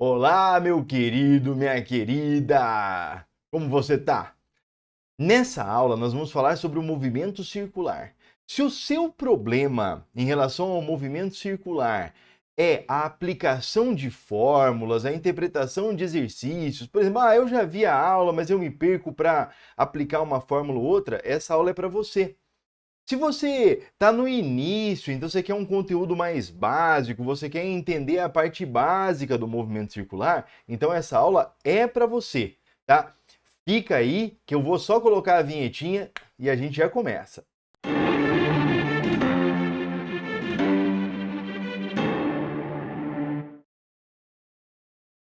Olá, meu querido, minha querida! Como você tá? Nessa aula, nós vamos falar sobre o movimento circular. Se o seu problema em relação ao movimento circular é a aplicação de fórmulas, a interpretação de exercícios, por exemplo, eu já vi a aula, mas eu me perco para aplicar uma fórmula ou outra, essa aula é para você. Se você está no início, então você quer um conteúdo mais básico, você quer entender a parte básica do movimento circular, então essa aula é para você, tá? Fica aí que eu vou só colocar a vinhetinha e a gente já começa.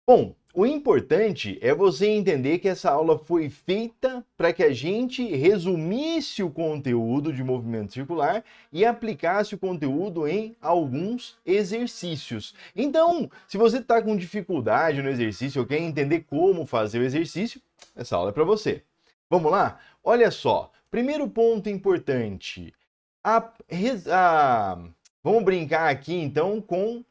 Bom, o importante é você entender que essa aula foi feita para que a gente resumisse o conteúdo de movimento circular e aplicasse o conteúdo em alguns exercícios. Então, se você está com dificuldade no exercício ou quer entender como fazer o exercício, essa aula é para você. Vamos lá? Olha só, primeiro ponto importante. Vamos brincar aqui então com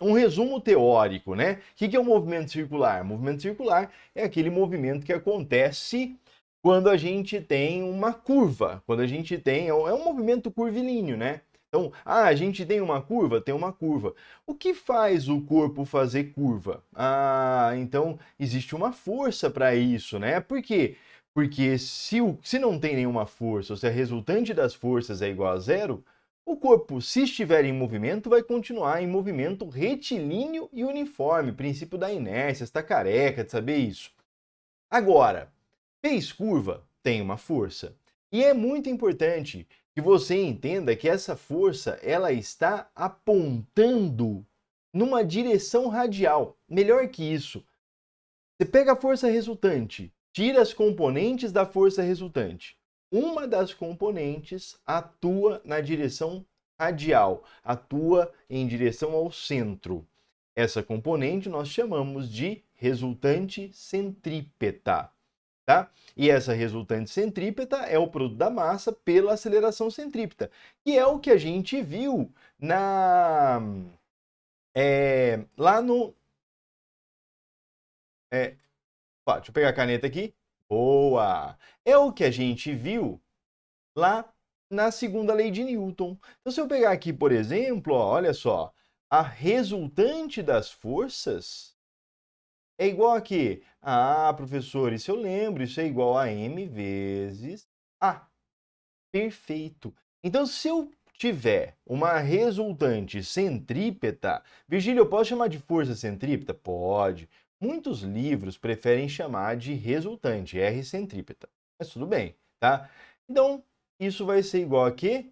um resumo teórico, né? O que é o movimento circular? O movimento circular é aquele movimento que acontece quando a gente tem uma curva, quando a gente tem, é um movimento curvilíneo, né? Então, a gente tem uma curva? Tem uma curva. O que faz o corpo fazer curva? Então existe uma força para isso, né? Por quê? Porque se não tem nenhuma força, ou se a resultante das forças é igual a zero, o corpo, se estiver em movimento, vai continuar em movimento retilíneo e uniforme, princípio da inércia, está careca de saber isso. Agora, fez curva, tem uma força. E é muito importante que você entenda que essa força, ela está apontando numa direção radial. Melhor que isso, você pega a força resultante, tira as componentes da força resultante. Uma das componentes atua na direção radial, atua em direção ao centro. Essa componente nós chamamos de resultante centrípeta, tá? E essa resultante centrípeta é o produto da massa pela aceleração centrípeta, que é o que a gente viu lá no é, deixa eu pegar a caneta aqui. Boa! É o que a gente viu lá na segunda lei de Newton. Então, se eu pegar aqui, por exemplo, ó, olha só, a resultante das forças é igual a quê? Professor, isso eu lembro, isso é igual a m vezes A. Perfeito. Então, se eu tiver uma resultante centrípeta, Virgílio, eu posso chamar de força centrípeta? Pode. Muitos livros preferem chamar de resultante, R centrípeta. Mas tudo bem, tá? Então, isso vai ser igual a quê?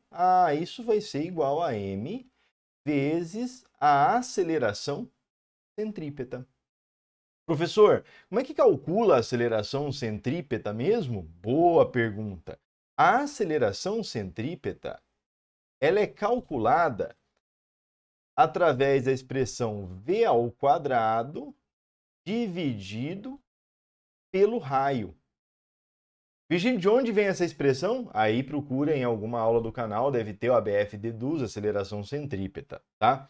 Isso vai ser igual a m vezes a aceleração centrípeta. Professor, como é que calcula a aceleração centrípeta mesmo? Boa pergunta. A aceleração centrípeta, ela é calculada através da expressão v ao quadrado dividido pelo raio. Virgílio, de onde vem essa expressão? Aí procura em alguma aula do canal, deve ter o ABF deduz, aceleração centrípeta, tá?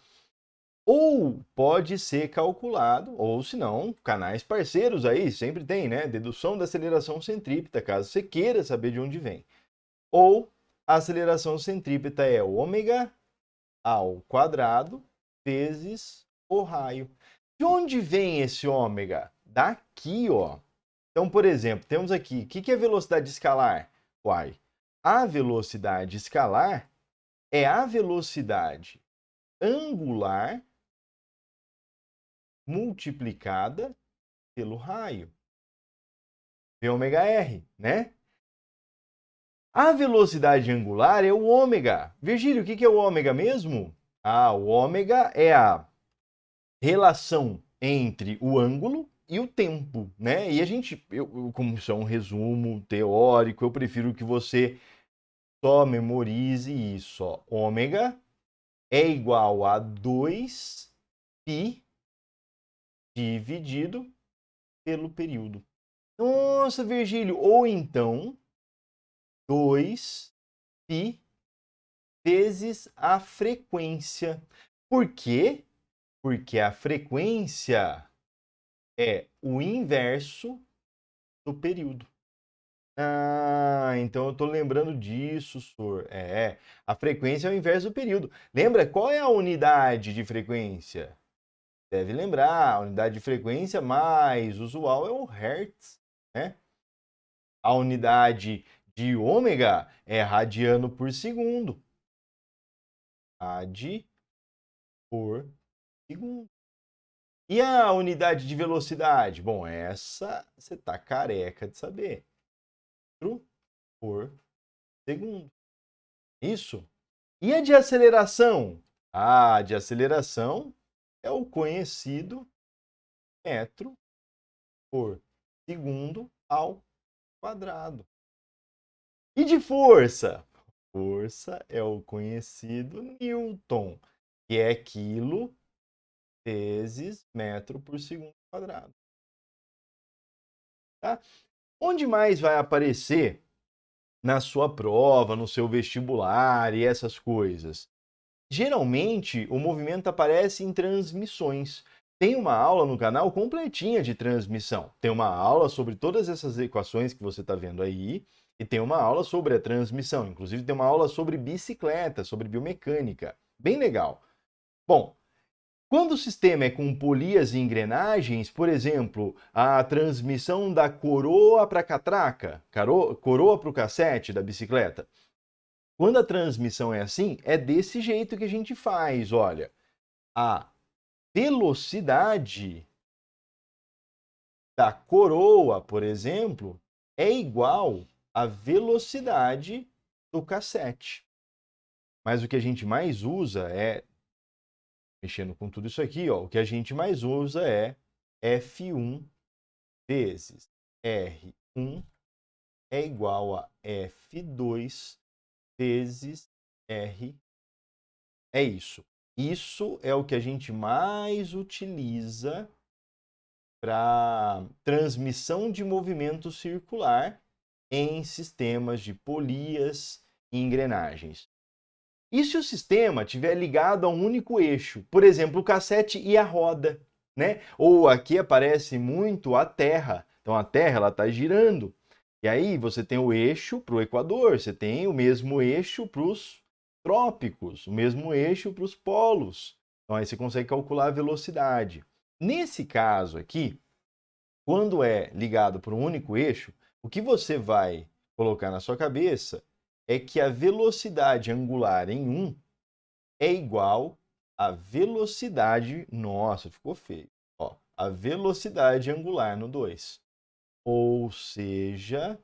Ou pode ser calculado, ou se não, canais parceiros aí, sempre tem, né? Dedução da aceleração centrípeta, caso você queira saber de onde vem. Ou a aceleração centrípeta é ômega ao quadrado vezes o raio. De onde vem esse ômega? Daqui, ó. Então, por exemplo, temos aqui, o que é velocidade escalar? Uai, a velocidade escalar é a velocidade angular multiplicada pelo raio. V ômega R, né? A velocidade angular é o ômega. Virgílio, o que é o ômega mesmo? O ômega é a relação entre o ângulo e o tempo, né? E a gente, como isso é um resumo teórico, eu prefiro que você só memorize isso. Ó. Ômega é igual a 2π dividido pelo período. Nossa, Virgílio, ou então 2π vezes a frequência. Por quê? Porque a frequência é o inverso do período. Ah, então eu estou lembrando disso, senhor. A frequência é o inverso do período. Lembra qual é a unidade de frequência? Deve lembrar, a unidade de frequência mais usual é o Hertz, né? A unidade de ômega é radiano por segundo. Rad por segundo. E a unidade de velocidade? Bom, essa você tá careca de saber. Metro por segundo. Isso. E a de aceleração? A de aceleração é o conhecido metro por segundo ao quadrado. E de força? Força é o conhecido Newton, que é quilo vezes metro por segundo quadrado. Tá? Onde mais vai aparecer na sua prova, no seu vestibular e essas coisas? Geralmente, o movimento aparece em transmissões. Tem uma aula no canal completinha de transmissão. Tem uma aula sobre todas essas equações que você está vendo aí e tem uma aula sobre a transmissão. Inclusive, tem uma aula sobre bicicleta, sobre biomecânica. Bem legal. Bom, quando o sistema é com polias e engrenagens, por exemplo, a transmissão da coroa para a catraca, coroa para o cassete da bicicleta, quando a transmissão é assim, é desse jeito que a gente faz, olha. A velocidade da coroa, por exemplo, é igual à velocidade do cassete. Mas o que a gente mais usa é, mexendo com tudo isso aqui, ó, o que a gente mais usa é F1 vezes R1 é igual a F2 vezes R. É isso. Isso é o que a gente mais utiliza para transmissão de movimento circular em sistemas de polias e engrenagens. E se o sistema estiver ligado a um único eixo, por exemplo, o cassete e a roda, né? Ou aqui aparece muito a Terra. Então a Terra está girando. E aí você tem o eixo para o Equador, você tem o mesmo eixo para os trópicos, o mesmo eixo para os polos. Então aí você consegue calcular a velocidade. Nesse caso aqui, quando é ligado por um único eixo, o que você vai colocar na sua cabeça é que a velocidade angular em 1 é igual à velocidade... Nossa, ficou feio. Ó, a velocidade angular no 2. Ou seja,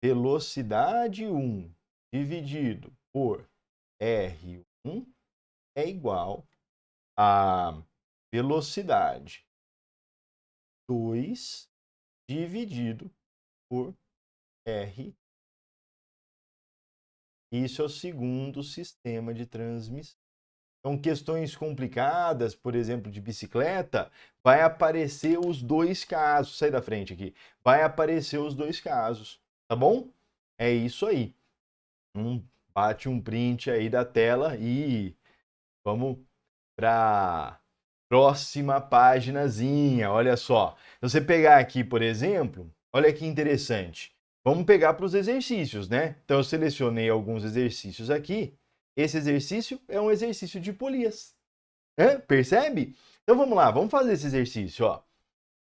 velocidade 1 dividido por R1 é igual a velocidade 2 dividido por R. Isso é o segundo sistema de transmissão. Então, questões complicadas, por exemplo, de bicicleta, vai aparecer os dois casos. Sai da frente aqui. Vai aparecer os dois casos, tá bom? É isso aí. Bate um print aí da tela e vamos para próxima paginazinha. Olha só. Se você pegar aqui, por exemplo, olha que interessante. Vamos pegar para os exercícios, né? Então eu selecionei alguns exercícios aqui. Esse exercício é um exercício de polias. Percebe? Então vamos lá, vamos fazer esse exercício, ó.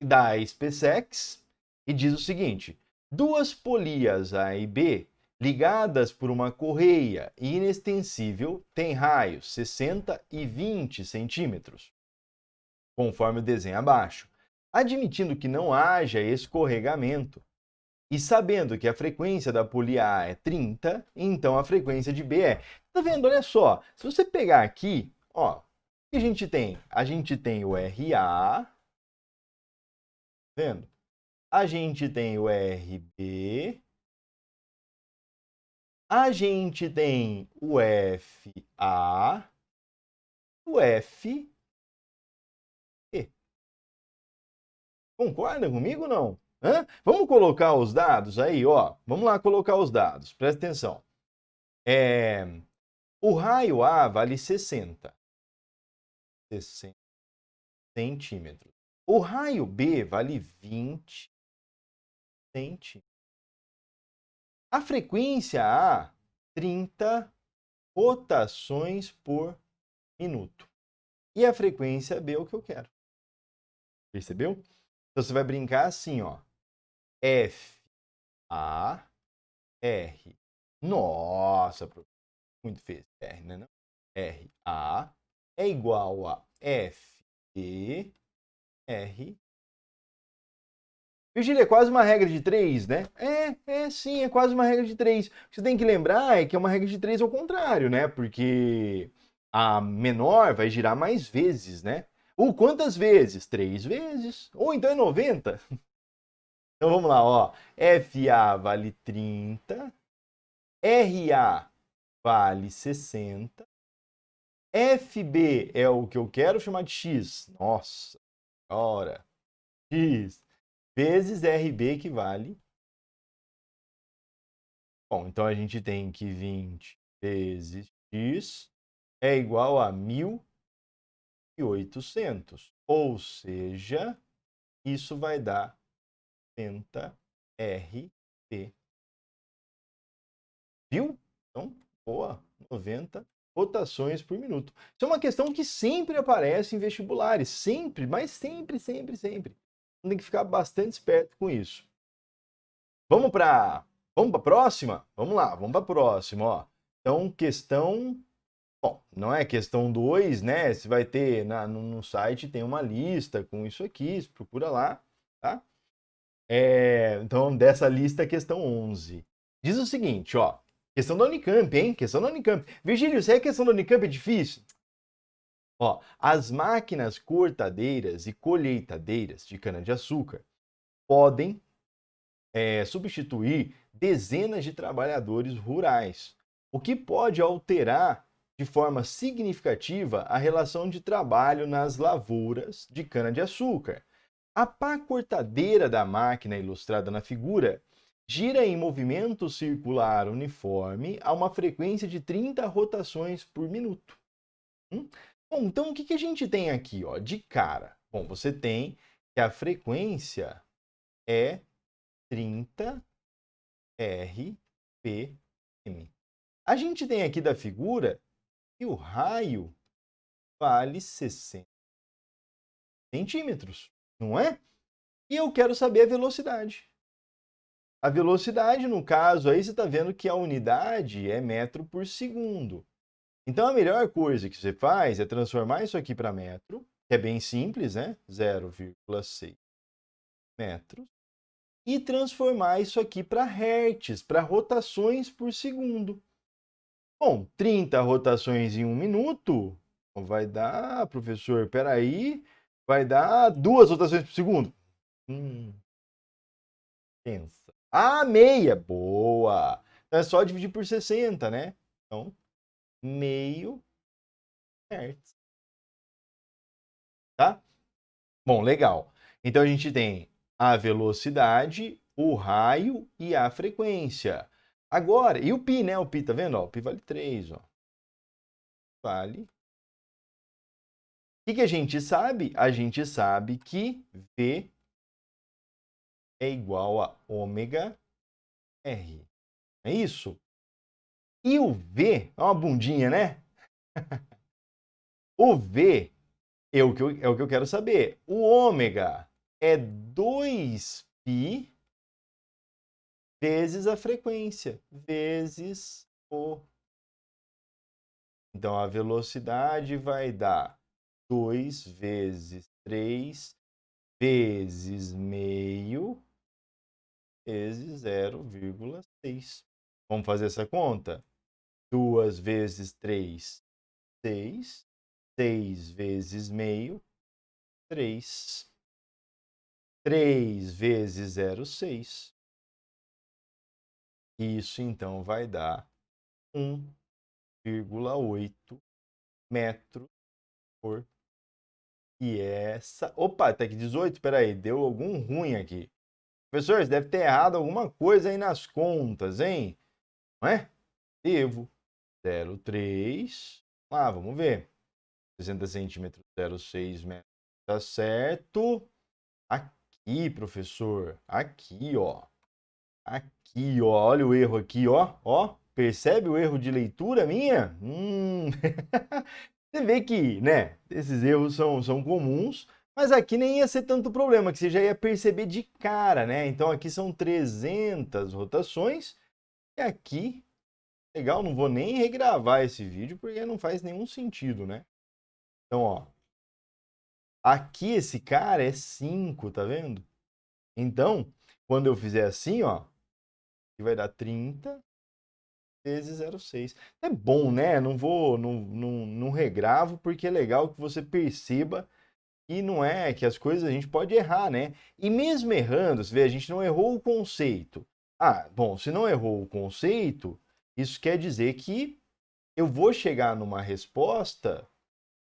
Da SpaceX e diz o seguinte: duas polias A e B ligadas por uma correia inextensível têm raios 60 e 20 centímetros, conforme o desenho abaixo. Admitindo que não haja escorregamento e sabendo que a frequência da polia A é 30, então a frequência de B é... Tá vendo? Olha só, se você pegar aqui, ó, o que a gente tem? A gente tem o RA, vendo? A gente tem o RB, a gente tem o FA, o FE. Concorda comigo ou não? Vamos colocar os dados aí, ó. Vamos lá colocar os dados, presta atenção. O raio A vale 60. 60. centímetros. O raio B vale 20 centímetros. A frequência A, 30 rotações por minuto. E a frequência B é o que eu quero. Percebeu? Então você vai brincar assim, ó. F, A, R. Nossa, muito feio esse R, né? Não? R, A é igual a F, E, R. Virgílio, é quase uma regra de 3, né? Sim, é quase uma regra de 3. O que você tem que lembrar é que é uma regra de 3 ao contrário, né? Porque a menor vai girar mais vezes, né? Ou quantas vezes? 3 vezes. Ou então é 90. Então vamos lá, ó. FA vale 30. RA vale 60. FB é o que eu quero chamar de X. Nossa, ora. X vezes RB que vale. Bom, então a gente tem que 20 vezes X é igual a 1.800. Ou seja, isso vai dar 60 RB. Viu? Então, boa, 90 rotações por minuto. Isso é uma questão que sempre aparece em vestibulares, sempre, mas sempre, sempre, sempre. Tem que ficar bastante esperto com isso. Vamos para a próxima? Vamos lá, vamos para a próxima, ó. Então, questão, bom, não é questão 2, né? Você vai ter no site tem uma lista com isso aqui, você procura lá, tá? Então, dessa lista, questão 11. Diz o seguinte, ó. Questão da Unicamp, hein? Questão da Unicamp. Virgílio, se é questão da Unicamp é difícil? Ó, as máquinas cortadeiras e colheitadeiras de cana-de-açúcar podem substituir dezenas de trabalhadores rurais, o que pode alterar de forma significativa a relação de trabalho nas lavouras de cana-de-açúcar. A pá cortadeira da máquina ilustrada na figura gira em movimento circular uniforme a uma frequência de 30 rotações por minuto. Bom, então o que a gente tem aqui, ó, de cara? Bom, você tem que a frequência é 30 RPM. A gente tem aqui da figura que o raio vale 60 centímetros, não é? E eu quero saber a velocidade. A velocidade, no caso, aí você está vendo que a unidade é metro por segundo. Então, a melhor coisa que você faz é transformar isso aqui para metro, que é bem simples, né? 0,6 metros. E transformar isso aqui para hertz, para rotações por segundo. Bom, 30 rotações em 1 minuto vai dar, professor, peraí, vai dar 2 rotações por segundo. Pensa. Ah, meia! Boa! Então é só dividir por 60, né? Então, meio hertz. Tá? Bom, legal. Então a gente tem a velocidade, o raio e a frequência. Agora, e o pi, né? O pi, tá vendo? Ó, o pi vale 3, ó. Vale. O que a gente sabe? A gente sabe que V é igual a ômega R. É isso? E o V, é uma bundinha, né? O V é o que eu quero saber. O ômega é 2π vezes a frequência, vezes o. Então, a velocidade vai dar 2 vezes 3 vezes meio vezes 0,6. Vamos fazer essa conta? 2 vezes 3, 6. 6 vezes meio, 3. 3 vezes 0,6. Isso então vai dar 1,8 metros por. E essa. Opa, até que 18. Peraí, deu algum ruim aqui. Professor, deve ter errado alguma coisa aí nas contas, hein? Não é? Devo. 0,3. Ah, vamos ver. 60 centímetros, 0,6 metros. Tá certo? Aqui, professor. Aqui, ó. Aqui, ó. Olha o erro aqui, ó. Ó. Percebe o erro de leitura minha? Você vê que, né, esses erros são comuns, mas aqui nem ia ser tanto problema, que você já ia perceber de cara, né? Então aqui são 300 rotações, e aqui, legal, não vou nem regravar esse vídeo, porque não faz nenhum sentido, né? Então, ó, aqui esse cara é 5, tá vendo? Então, quando eu fizer assim, ó, aqui vai dar 30 vezes 0,6. É bom, né? Não regravo, porque é legal que você perceba que não é que as coisas a gente pode errar, né? E mesmo errando, você vê, a gente não errou o conceito. Ah, bom, se não errou o conceito, isso quer dizer que eu vou chegar numa resposta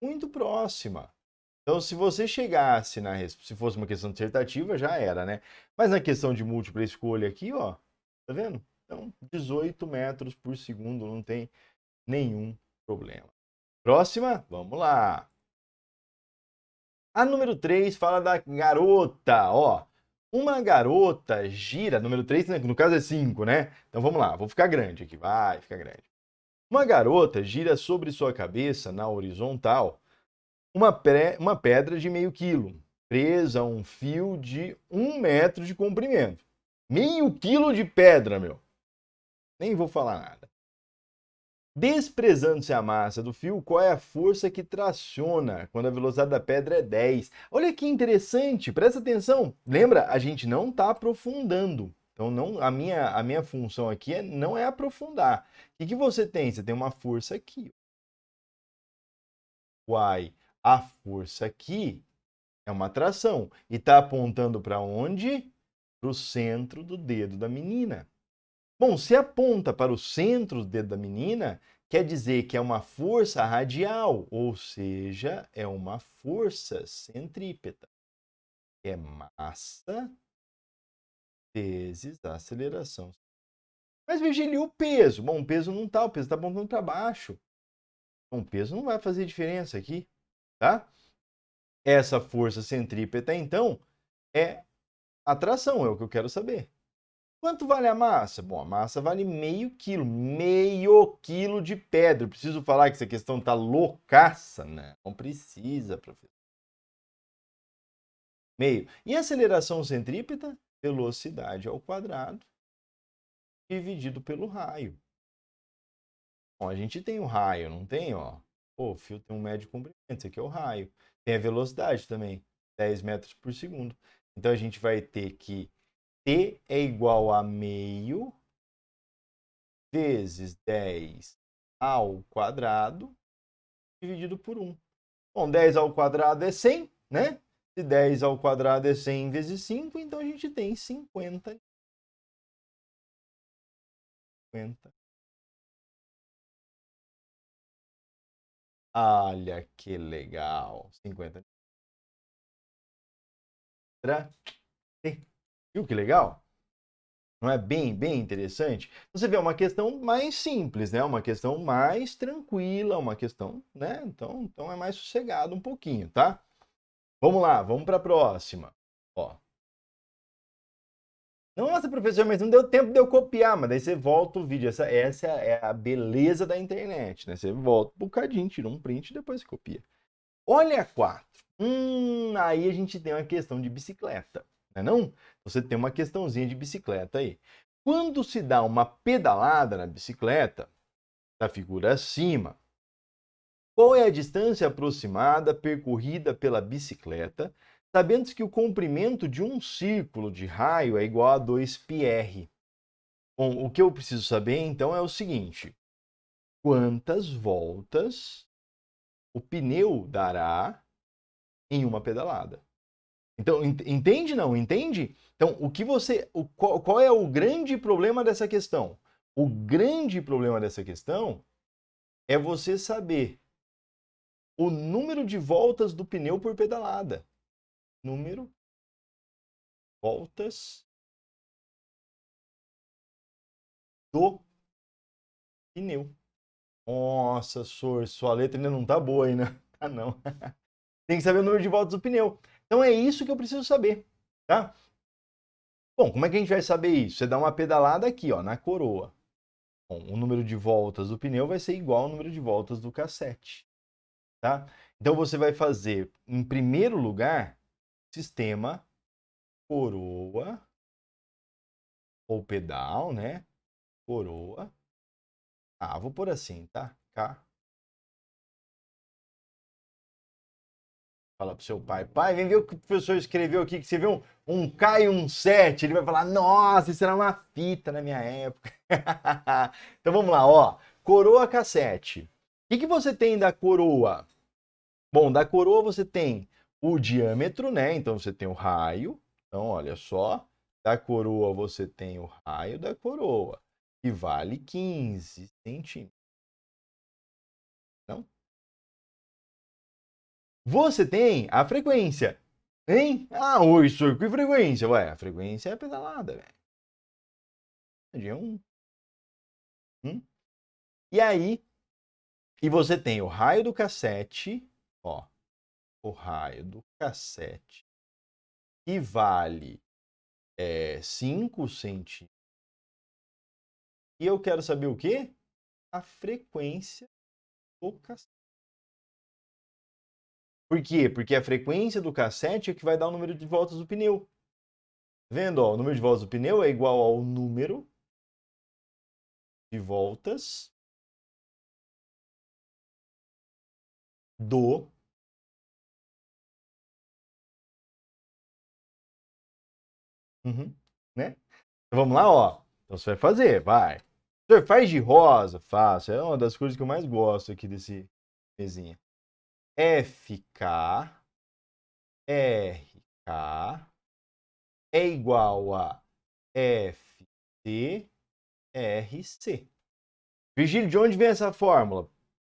muito próxima. Então, se você chegasse se fosse uma questão dissertativa, já era, né? Mas na questão de múltipla escolha aqui, ó, tá vendo? Então, 18 metros por segundo, não tem nenhum problema. Próxima, vamos lá. A número 3 fala da garota, ó. Uma garota gira, número 3, no caso é 5, né? Então vamos lá, vou ficar grande aqui, vai ficar grande. Uma garota gira sobre sua cabeça, na horizontal, uma pedra de meio quilo, presa a um fio de 1 metro de comprimento. Meio quilo de pedra, meu. Nem vou falar nada. Desprezando-se a massa do fio, qual é a força que traciona quando a velocidade da pedra é 10? Olha que interessante, presta atenção. Lembra, a gente não está aprofundando. Então, não, a minha função aqui não é aprofundar. O que você tem? Você tem uma força aqui. Uai, a força aqui é uma tração. E está apontando para onde? Para o centro do dedo da menina. Bom, se aponta para o centro do dedo da menina, quer dizer que é uma força radial, ou seja, é uma força centrípeta. É massa vezes a aceleração. Mas, Virgílio, o peso? Bom, o peso não está, o peso está apontando para baixo. Bom, o peso não vai fazer diferença aqui, tá? Essa força centrípeta, então, é atração, é o que eu quero saber. Quanto vale a massa? Bom, a massa vale meio quilo de pedra. Eu preciso falar que essa questão está loucaça? Não precisa, professor. Meio. E a aceleração centrípeta? Velocidade ao quadrado dividido pelo raio. Bom, a gente tem o raio, não tem, ó? Pô, o fio tem um médio comprimento, esse aqui é o raio. Tem a velocidade também, 10 metros por segundo. Então a gente vai ter que T é igual a meio vezes 10 ao quadrado dividido por 1. Bom, 10 ao quadrado é 100, né? Se 10 ao quadrado é 100 vezes 5, então a gente tem 50. 50. Olha que legal. 50. Viu que legal? Não é bem interessante? Você vê, é uma questão mais simples, né? Uma questão mais tranquila, uma questão, né? Então é mais sossegado um pouquinho, tá? Vamos lá, vamos para a próxima. Ó. Nossa, professor, mas não deu tempo de eu copiar, mas daí você volta o vídeo. Essa é a beleza da internet, né? Você volta um bocadinho, tira um print e depois copia. Olha a 4. Aí a gente tem uma questão de bicicleta, né não? Você tem uma questãozinha de bicicleta aí. Quando se dá uma pedalada na bicicleta, da figura acima, qual é a distância aproximada percorrida pela bicicleta, sabendo que o comprimento de um círculo de raio é igual a 2πr? Bom, o que eu preciso saber então é o seguinte: quantas voltas o pneu dará em uma pedalada? Então, entende não? Entende? Então, qual é o grande problema dessa questão? O grande problema dessa questão é você saber o número de voltas do pneu por pedalada. Número de voltas do pneu. Nossa, sua letra ainda não tá boa aí, né? Tá não. Tem que saber o número de voltas do pneu. Então é isso que eu preciso saber, tá? Bom, como é que a gente vai saber isso? Você dá uma pedalada aqui, ó, na coroa. Bom, o número de voltas do pneu vai ser igual ao número de voltas do cassete, tá? Então você vai fazer, em primeiro lugar, sistema coroa ou pedal, né? Coroa. Ah, vou pôr assim, tá? K. Fala pro seu pai, pai, vem ver o que o professor escreveu aqui, que você viu um K e um 7. Ele vai falar, nossa, isso era uma fita na minha época. Então vamos lá, ó. Coroa cassete. O que você tem da coroa? Bom, da coroa você tem o diâmetro, né? Então você tem o raio. Então, olha só. Da coroa você tem o raio da coroa, que vale 15 centímetros. Não? Você tem a frequência. Hein? Ah, oi, senhor, que frequência? Ué, a frequência é pedalada, velho. De um. E aí, e você tem o raio do cassete, ó, o raio do cassete, que vale 5 centímetros. E eu quero saber o quê? A frequência do cassete. Por quê? Porque a frequência do cassete é que vai dar o número de voltas do pneu. Tá vendo? Ó, o número de voltas do pneu é igual ao número de voltas do né? Então, vamos lá, ó. Então você vai fazer, vai. Senhor, faz de rosa? Faço. É uma das coisas que eu mais gosto aqui desse mesinha. FK, RK é igual a FC, RC. Virgílio, de onde vem essa fórmula?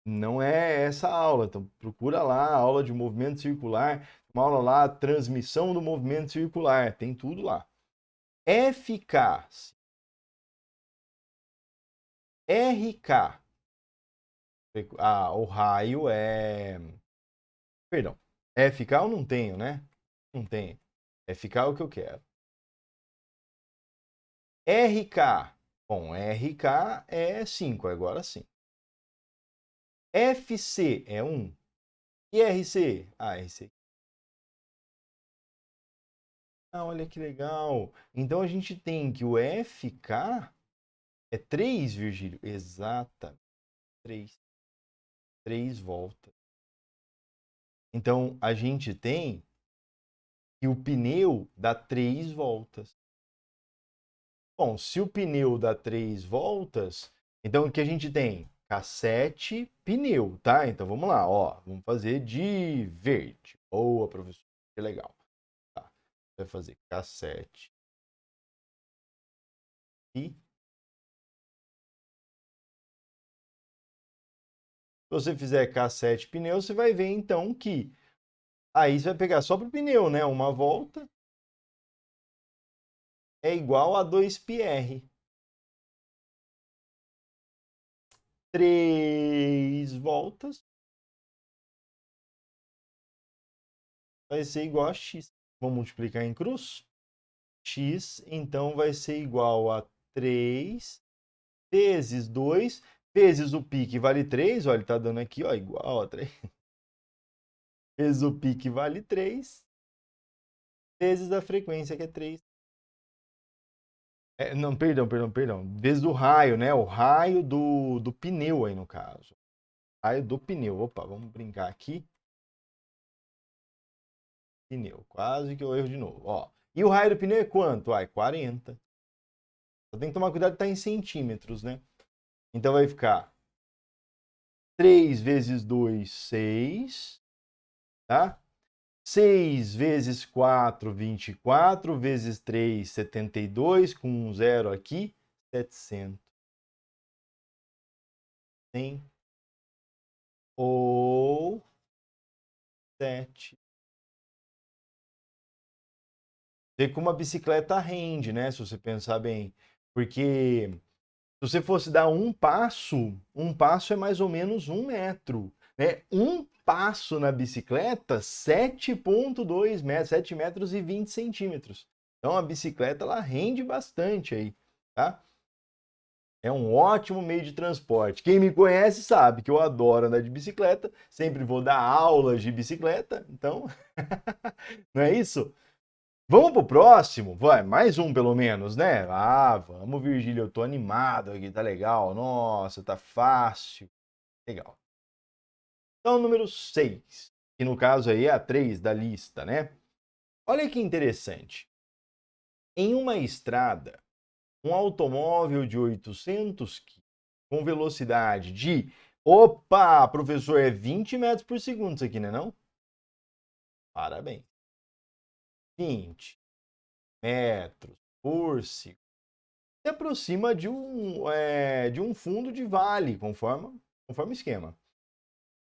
Não é essa aula, então procura lá, aula de movimento circular, uma aula lá, transmissão do movimento circular, tem tudo lá. FK, RK, o raio é... Perdão, FK eu não tenho, né? Não tenho. FK é o que eu quero. RK, bom, RK é 5, agora sim. FC é 1. E RC? Ah, RC. Ah, olha que legal. Então a gente tem que o FK é 3, Virgílio. Exata. 3. 3 voltas. Então a gente tem que o pneu dá 3 voltas. Bom, se o pneu dá 3 voltas, então o que a gente tem? Cassete, pneu, tá? Então vamos lá, ó. Vamos fazer de verde. Boa, professor. Que legal. Tá. Vai fazer cassete e... Se você fizer cassete pneu, você vai ver então que aí você vai pegar só para o pneu, né? Uma volta é igual a 2πr. 3 voltas vai ser igual a x. Vamos multiplicar em cruz? X, então, vai ser igual a 3 vezes 2, vezes o π, que vale 3. Olha, ele está dando aqui, ó, igual a 3. Vezes o π, que vale 3, vezes a frequência, que é 3. Não, perdão. Vezes o raio, né? O raio do pneu aí, no caso. Raio do pneu. Opa, vamos brincar aqui. Pneu. Quase que eu erro de novo. Ó. E o raio do pneu é quanto? 40. Só tem que tomar cuidado de estar em centímetros, né? Então vai ficar 3 vezes 2, 6. Tá? 6 vezes 4, 24. Vezes 3, 72. Com um zero aqui, 700. Tem ou 7. Ver como a bicicleta rende, né? Se você pensar bem. Porque se você fosse dar um passo é mais ou menos 1 metro. Né? passo na bicicleta 7,2 metros, 7 metros e 20 centímetros. Então a bicicleta ela rende bastante aí, tá? É um ótimo meio de transporte. Quem me conhece sabe que eu adoro andar de bicicleta, sempre vou dar aulas de bicicleta, então, não é isso? Vamos pro próximo? Vai, mais um pelo menos, né? Ah, vamos, Virgílio, eu tô animado aqui, tá legal. Nossa, tá fácil. Legal. Então, número 6, que no caso aí é a 3 da lista, né? Olha que interessante. Em uma estrada, um automóvel de 800 kg com velocidade de... Opa, professor, é 20 metros por segundo isso aqui, né não? Parabéns. 20 metros por segundo. Se aproxima de um fundo de vale, conforme o esquema.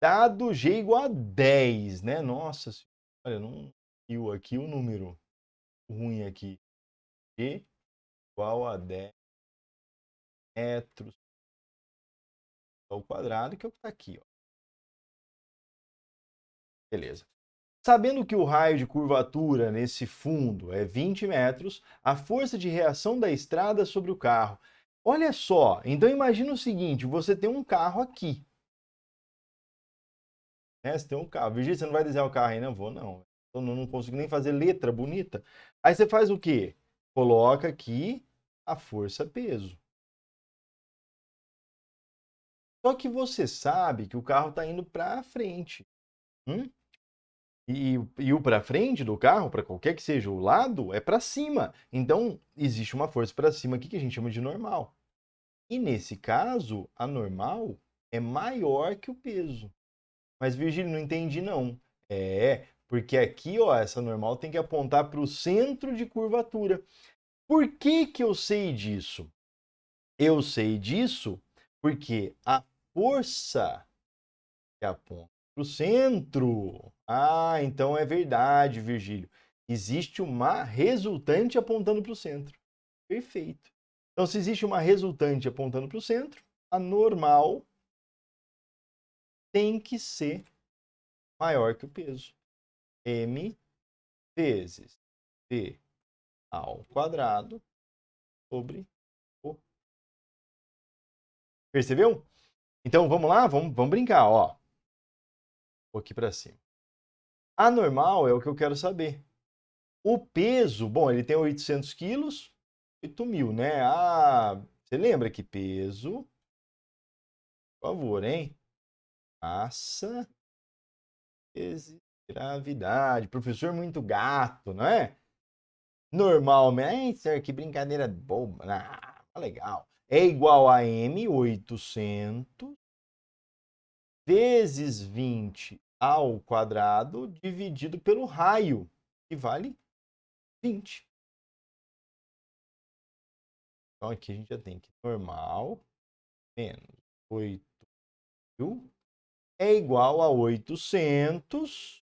Dado G igual a 10, né? Nossa senhora, olha, não viu aqui o número ruim aqui. G igual a 10 metros ao quadrado, que é o que está aqui, ó. Beleza. Sabendo que o raio de curvatura nesse fundo é 20 metros, a força de reação da estrada sobre o carro. Olha só, então imagina o seguinte, você tem um carro aqui. Né? Você tem um carro. Virgílio, você não vai desenhar o carro aí? Não vou, não. Eu não consigo nem fazer letra bonita. Aí você faz o quê? Coloca aqui a força-peso. Só que você sabe que o carro está indo para frente. E o para frente do carro, para qualquer que seja o lado, é para cima. Então, existe uma força para cima aqui que a gente chama de normal. E nesse caso, a normal é maior que o peso. Mas, Virgílio, não entendi não. Porque aqui, ó, essa normal tem que apontar para o centro de curvatura. Por que que eu sei disso? Eu sei disso porque a força que aponta para o centro. Ah, então é verdade, Virgílio. Existe uma resultante apontando para o centro. Perfeito. Então, se existe uma resultante apontando para o centro, a normal tem que ser maior que o peso. M vezes V ao quadrado sobre o... Percebeu? Então, vamos lá? Vamos brincar, ó. Vou aqui para cima. A normal é o que eu quero saber. O peso, bom, ele tem 800 quilos, 8.000, né? Ah, você lembra que peso, por favor, hein? Massa vezes gravidade. Professor muito gato, não é? Normalmente, que brincadeira boba. Ah, legal. É igual a M800 vezes 20 ao quadrado dividido pelo raio, que vale 20. Então aqui a gente já tem que normal menos 8.000 é igual a 800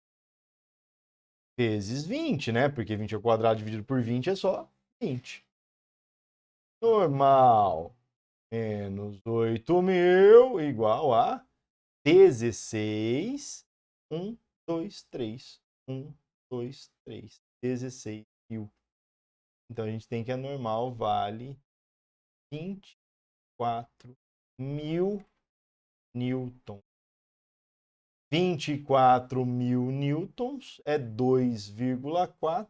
vezes 20, né? Porque 20 ao quadrado dividido por 20 é só 20. Normal menos 8.000 igual a 16. 1, 2, 3. 1, 2, 3. 16.000. Então a gente tem que a normal vale 24.000 newton. 24.000 newtons é 2,4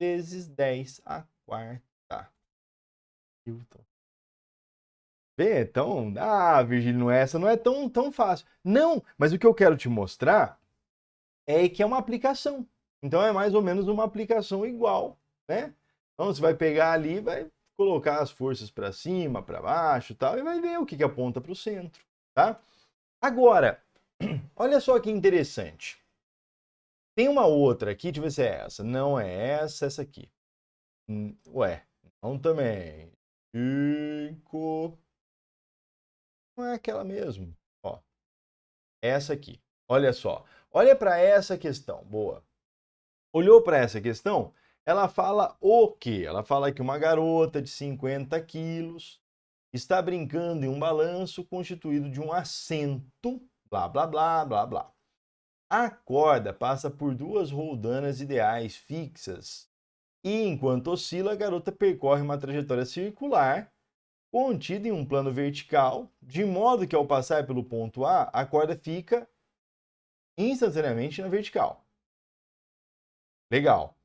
vezes 10 a quarta newton. Vê, então, Virgílio, essa não é tão fácil. Não, mas o que eu quero te mostrar é que é uma aplicação. Então é mais ou menos uma aplicação igual, né? Então você vai pegar ali, vai colocar as forças para cima, para baixo, tal, e vai ver o que aponta para o centro, tá? Agora, olha só que interessante. Tem uma outra aqui, deixa eu ver se é essa. Não é essa aqui. Ué, não também. 5. Não é aquela mesmo. Ó, essa aqui. Olha só. Olha para essa questão. Boa. Olhou para essa questão? Ela fala o quê? Ela fala que uma garota de 50 quilos está brincando em um balanço constituído de um assento, blá, blá, blá, blá, blá. A corda passa por duas roldanas ideais fixas e, enquanto oscila, a garota percorre uma trajetória circular contida em um plano vertical, de modo que ao passar pelo ponto A, a corda fica instantaneamente na vertical. Legal.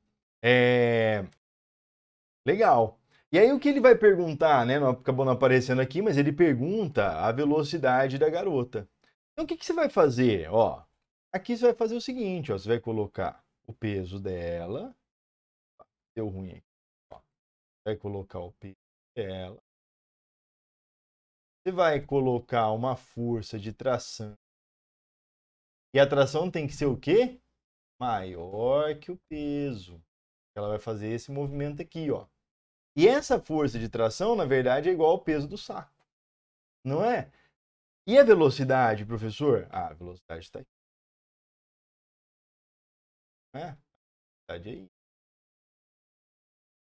Legal. E aí o que ele vai perguntar, né? Não acabou não aparecendo aqui, mas ele pergunta a velocidade da garota. Então o que você vai fazer? Ó, aqui você vai fazer o seguinte, ó, você vai colocar o peso dela. Deu ruim aqui. Ó, vai colocar o peso dela. Você vai colocar uma força de tração. E a tração tem que ser o quê? Maior que o peso. Ela vai fazer esse movimento aqui, ó. E essa força de tração, na verdade, é igual ao peso do saco. Não é? E a velocidade, professor? Ah, a velocidade está aqui. Né? A velocidade é aí.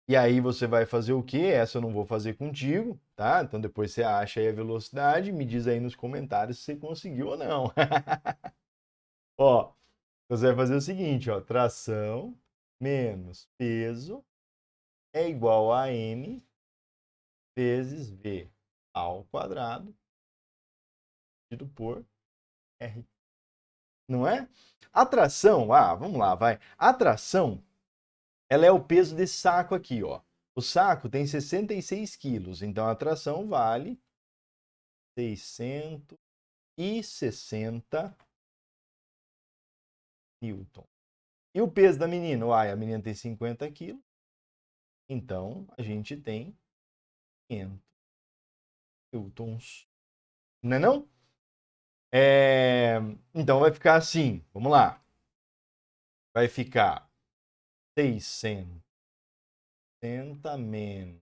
E aí você vai fazer o quê? Essa eu não vou fazer contigo, tá? Então depois você acha aí a velocidade, me diz aí nos comentários se você conseguiu ou não. Ó, você vai fazer o seguinte, ó, tração menos peso é igual a m vezes v ao quadrado dividido por r. Não é? A tração, vamos lá, vai. A tração, ela é o peso desse saco aqui, ó. O saco tem 66 quilos, então a tração vale 660 newton. E o peso da menina? A menina tem 50 quilos, então a gente tem 500 newtons. Não é não? Então vai ficar assim, vamos lá. Vai ficar 660 menos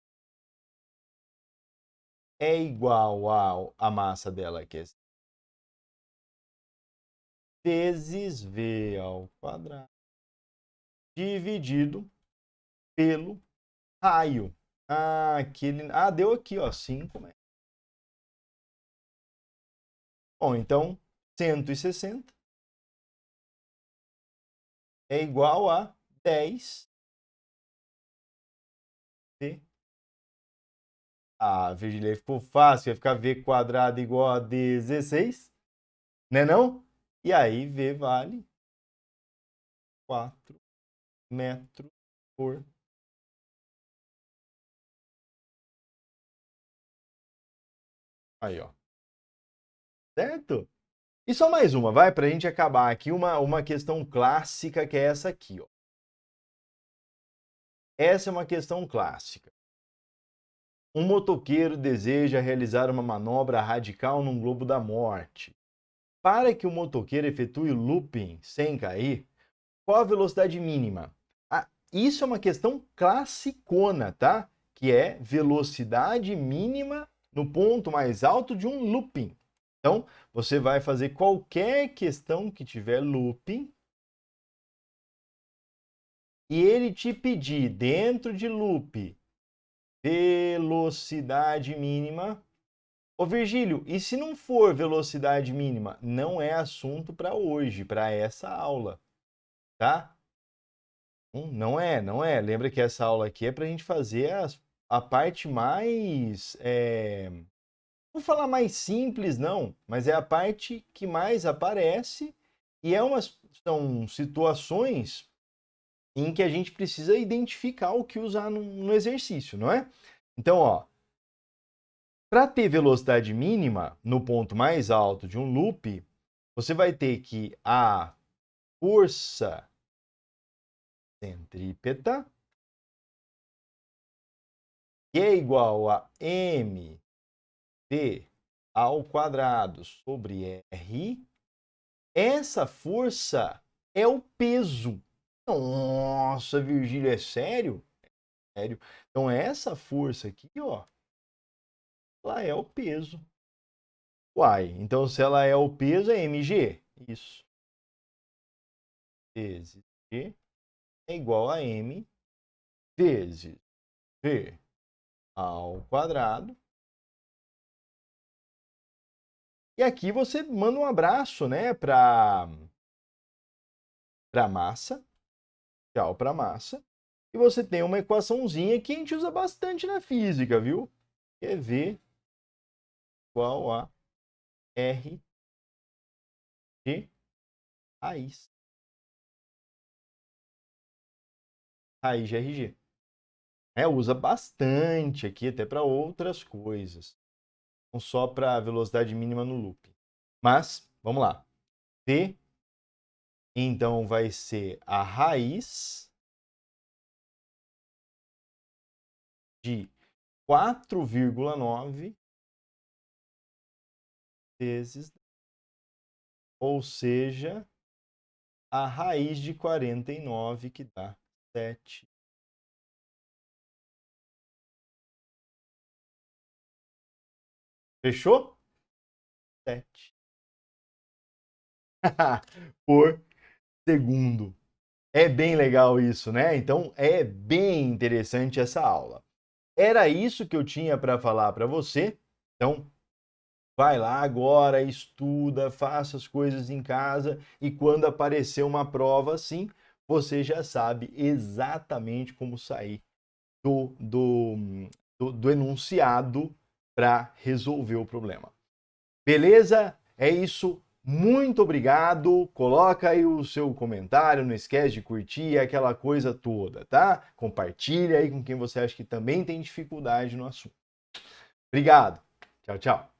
é igual a massa dela, que é vezes v ao quadrado, dividido pelo raio. Deu aqui, ó, 5 metros. Bom, então, 160 é igual a 10 v. Virgília, ficou fácil, vai ficar v quadrado igual a 16, né não? E aí v vale 4 metros por. Aí, ó. Certo? E só mais uma, vai, para a gente acabar aqui, uma questão clássica, que é essa aqui, ó. Essa é uma questão clássica. Um motoqueiro deseja realizar uma manobra radical num globo da morte. Para que o motoqueiro efetue o looping sem cair, qual a velocidade mínima? Isso é uma questão classicona, tá? Que é velocidade mínima no ponto mais alto de um looping. Então, você vai fazer qualquer questão que tiver looping e ele te pedir dentro de loop velocidade mínima. Ô Virgílio, e se não for velocidade mínima? Não é assunto para hoje, para essa aula, tá? Não é. Lembra que essa aula aqui é para a gente fazer a parte mais. Vou falar mais simples, não, mas é a parte que mais aparece e são situações em que a gente precisa identificar o que usar no exercício, não é? Então, ó, para ter velocidade mínima no ponto mais alto de um loop, você vai ter que a força centrípeta, que é igual a mv ao quadrado sobre r, essa força é o peso. Nossa, Virgílio, é sério? Sério. Então, essa força aqui, ó, ela é o peso. Uai, então se ela é o peso, é mg. Isso. Vezes g é igual a m vezes v ao quadrado. E aqui você manda um abraço, né, para para massa, tchau para massa, e você tem uma equaçãozinha que a gente usa bastante na física, viu? Que é V igual a R de raiz. Raiz de RG. Usa bastante aqui, até para outras coisas. Não só para velocidade mínima no loop. Mas, vamos lá. V, então, vai ser a raiz de 4,9 vezes, ou seja, a raiz de 49, que dá 7. Fechou? 7 por segundo. É bem legal isso, né? Então, é bem interessante essa aula. Era isso que eu tinha para falar para você. Então, vai lá agora, estuda, faça as coisas em casa e quando aparecer uma prova assim, você já sabe exatamente como sair do enunciado para resolver o problema. Beleza? É isso. Muito obrigado. Coloca aí o seu comentário, não esquece de curtir, aquela coisa toda, tá? Compartilha aí com quem você acha que também tem dificuldade no assunto. Obrigado. Tchau, tchau.